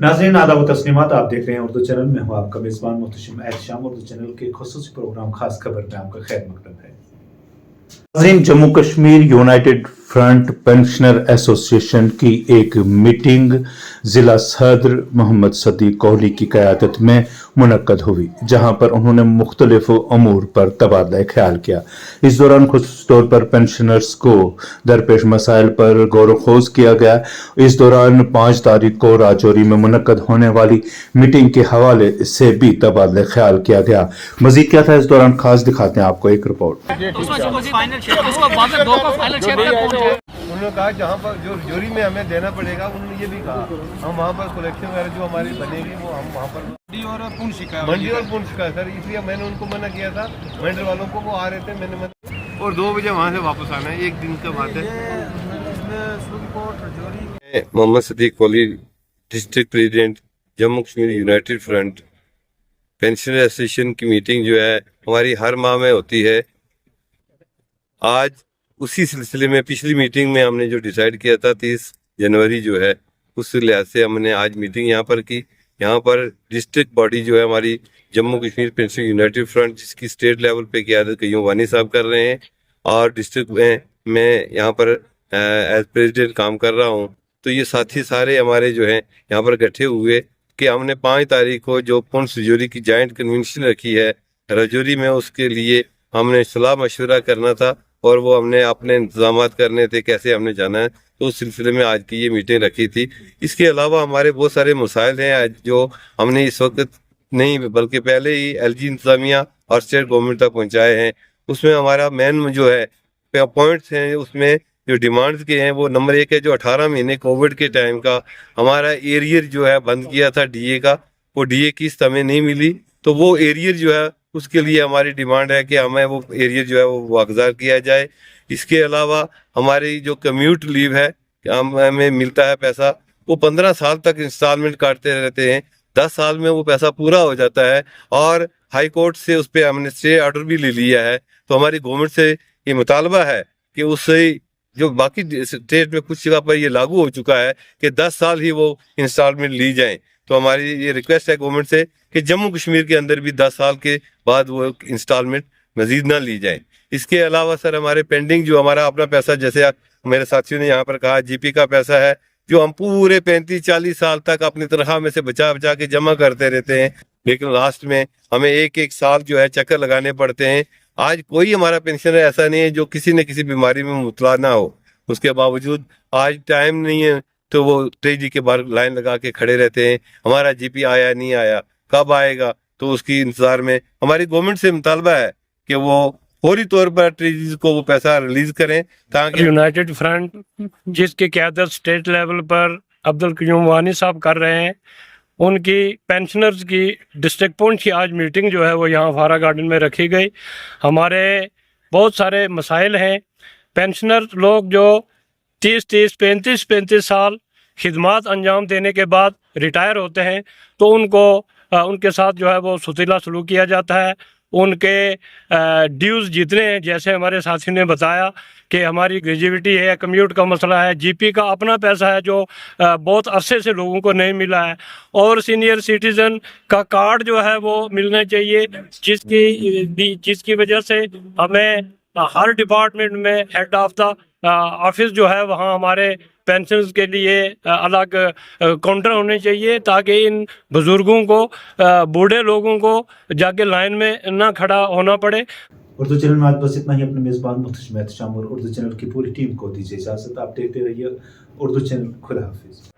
नाज़रीन आदाब व तस्लीमात, आप देख रहे हैं उर्दू चैनल में हूँ आपका मेज़बान मुहतशिम एहतशाम। उर्दू चैनल के खुसूसी प्रोग्राम खास खबर में आपका खैर मकदम है। नाज़रीन, Jammu Kashmir united front pensioner association की एक मीटिंग ज़िला सदर मोहम्मद सदीक कोहली की क़यादत में मुनक्कद हुई, जहां पर उन्होंने मुख्तलिफ अमूर पर तबादला ख्याल किया। इस दौरान खुसूसी तौर पर पेंशनर्स को दरपेश मसाइल पर गौर खोज किया गया। इस दौरान 5 तारीख को राजौरी में मुनक्कद होने वाली मीटिंग के हवाले से भी तबादला ख्याल किया गया। मजीद क्या था इस दौरान, खास दिखाते हैं आपको एक रिपोर्ट। उन्होंने कहा जहाँ पर जो जोरी में हमें देना पड़ेगा, उन्होंने ये भी कहा हम वहाँ पर कलेक्शन वगैरह जो हमारी बनेगी वो हम वहाँ पर मंडी और पूर्ण शिकायत सर, इसलिए मैंने उनको मना किया था। मंडल वालों को वो आ रहे थे, मैंने मना, और 2 बजे वहाँ से वापस आना है, एक दिन का बात है। Mohammad Sadiq Kohli, district president, Jammu Kashmir united front pensioner association की मीटिंग जो है हमारी हर माह में होती है। आज उसी सिलसिले में पिछली मीटिंग में हमने जो डिसाइड किया था 30 जनवरी जो है, उस लिहाज से हमने आज मीटिंग यहाँ पर की। यहाँ पर डिस्ट्रिक्ट बॉडी जो है हमारी Jammu Kashmir pensioner United front, जिसकी स्टेट लेवल पे क़यादत कयूम वानी साहब कर रहे हैं, और डिस्ट्रिक्ट में मैं यहाँ पर एज प्रेसिडेंट काम कर रहा हूँ। तो ये साथी सारे हमारे जो हैं यहाँ पर इकट्ठे हुए कि हमने 5 तारीख को जो पुंछ रजौरी की जॉइंट कन्वेंशन रखी है रजौरी में, उसके लिए हमने सलाह मशवरा करना था और वो हमने अपने इंतजाम करने थे कैसे हमने जाना है। तो उस सिलसिले में आज की ये मीटिंग रखी थी। इसके अलावा हमारे बहुत सारे मसाइल हैं आज जो हमने इस वक्त नहीं बल्कि पहले ही एलजी इंतजामिया और स्टेट गवर्नमेंट तक पहुँचाए हैं। उसमें हमारा मेन जो है पॉइंट्स हैं, उसमें जो डिमांड्स के हैं वो नंबर 1 है, जो 18 महीने कोविड के टाइम का हमारा एरियर जो है बंद किया था डीए का, वो डीए किस्त हमें नहीं मिली, तो वो एरियर जो है उसके लिए हमारी डिमांड है कि हमें वो एरियर जो है वो वागजार किया जाए। इसके अलावा हमारी जो कम्यूट लीव है, हमें मिलता है पैसा, वो 15 साल तक इंस्टॉलमेंट काटते रहते हैं, 10 साल में वो पैसा पूरा हो जाता है, और हाई कोर्ट से उस पर हमने स्टे ऑर्डर भी ले लिया है। तो हमारी गवर्नमेंट से ये मुतालबा है कि उससे जो बाकी स्टेट में कुछ जगह पर ये लागू हो चुका है कि 10 साल ही वो इंस्टॉलमेंट ली जाएं। तो हमारी ये रिक्वेस्ट है गवर्नमेंट से कि जम्मू कश्मीर के अंदर भी 10 साल के बाद वो इंस्टॉलमेंट मजीद ना ली जाए। इसके अलावा सर हमारे पेंडिंग जो हमारा अपना पैसा, जैसे मेरे साथियों ने यहाँ पर कहा, जीपी का पैसा है जो हम पूरे 35-40 साल तक अपनी तनख्वाह में से बचा बचा के जमा करते रहते हैं, लेकिन लास्ट में हमें एक साल जो है चक्कर लगाने पड़ते हैं। आज कोई हमारा पेंशनर ऐसा नहीं है जो किसी न किसी बीमारी में मुबतला ना हो, उसके बावजूद आज टाइम नहीं है तो वो तेजी के बाहर लाइन लगा के खड़े रहते हैं, हमारा जीपी आया नहीं आया, कब आएगा, तो उसकी इंतजार में हमारी गवर्नमेंट से मुतालबा है कि वो फौरी तौर पर ट्रेजरी को वो पैसा रिलीज करें ताकि यूनाइटेड फ्रंट जिसकी क़यादत स्टेट लेवल पर अब्दुल कयूम वानी साहब कर रहे हैं, उनकी पेंशनर्स की डिस्ट्रिक्ट पुंछ की आज मीटिंग जो है वो यहाँ फारा गार्डन में रखी गई। हमारे बहुत सारे मसाइल हैं। पेंशनर लोग जो 30-30, 35-35 साल खिदमात अंजाम देने के बाद रिटायर होते हैं, तो उनको उनके साथ जो है वो सुतीला सलूक किया जाता है। उनके ड्यूज़ जितने हैं, जैसे हमारे साथी ने बताया कि हमारी ग्रेजुएटी है, कम्यूट का मसला है, जीपी का अपना पैसा है जो बहुत अरसे से लोगों को नहीं मिला है, और सीनियर सिटीज़न का कार्ड जो है वो मिलना चाहिए, जिसकी वजह से हमें हर डिपार्टमेंट में हेड ऑफ द ऑफिस जो है वहाँ हमारे पेंशन्स के लिए अलग काउंटर होने चाहिए, ताकि इन बुज़ुर्गों को, बूढ़े लोगों को जाके लाइन में ना खड़ा होना पड़े। उर्दू चैनल में आज बस इतना ही। अपने मेज़बान मुहतशिम एहतशाम और उर्दू चैनल की पूरी टीम को दीजिए इजाज़त। आप देखते रहिए उर्दू चैनल। खुदा हाफिज़।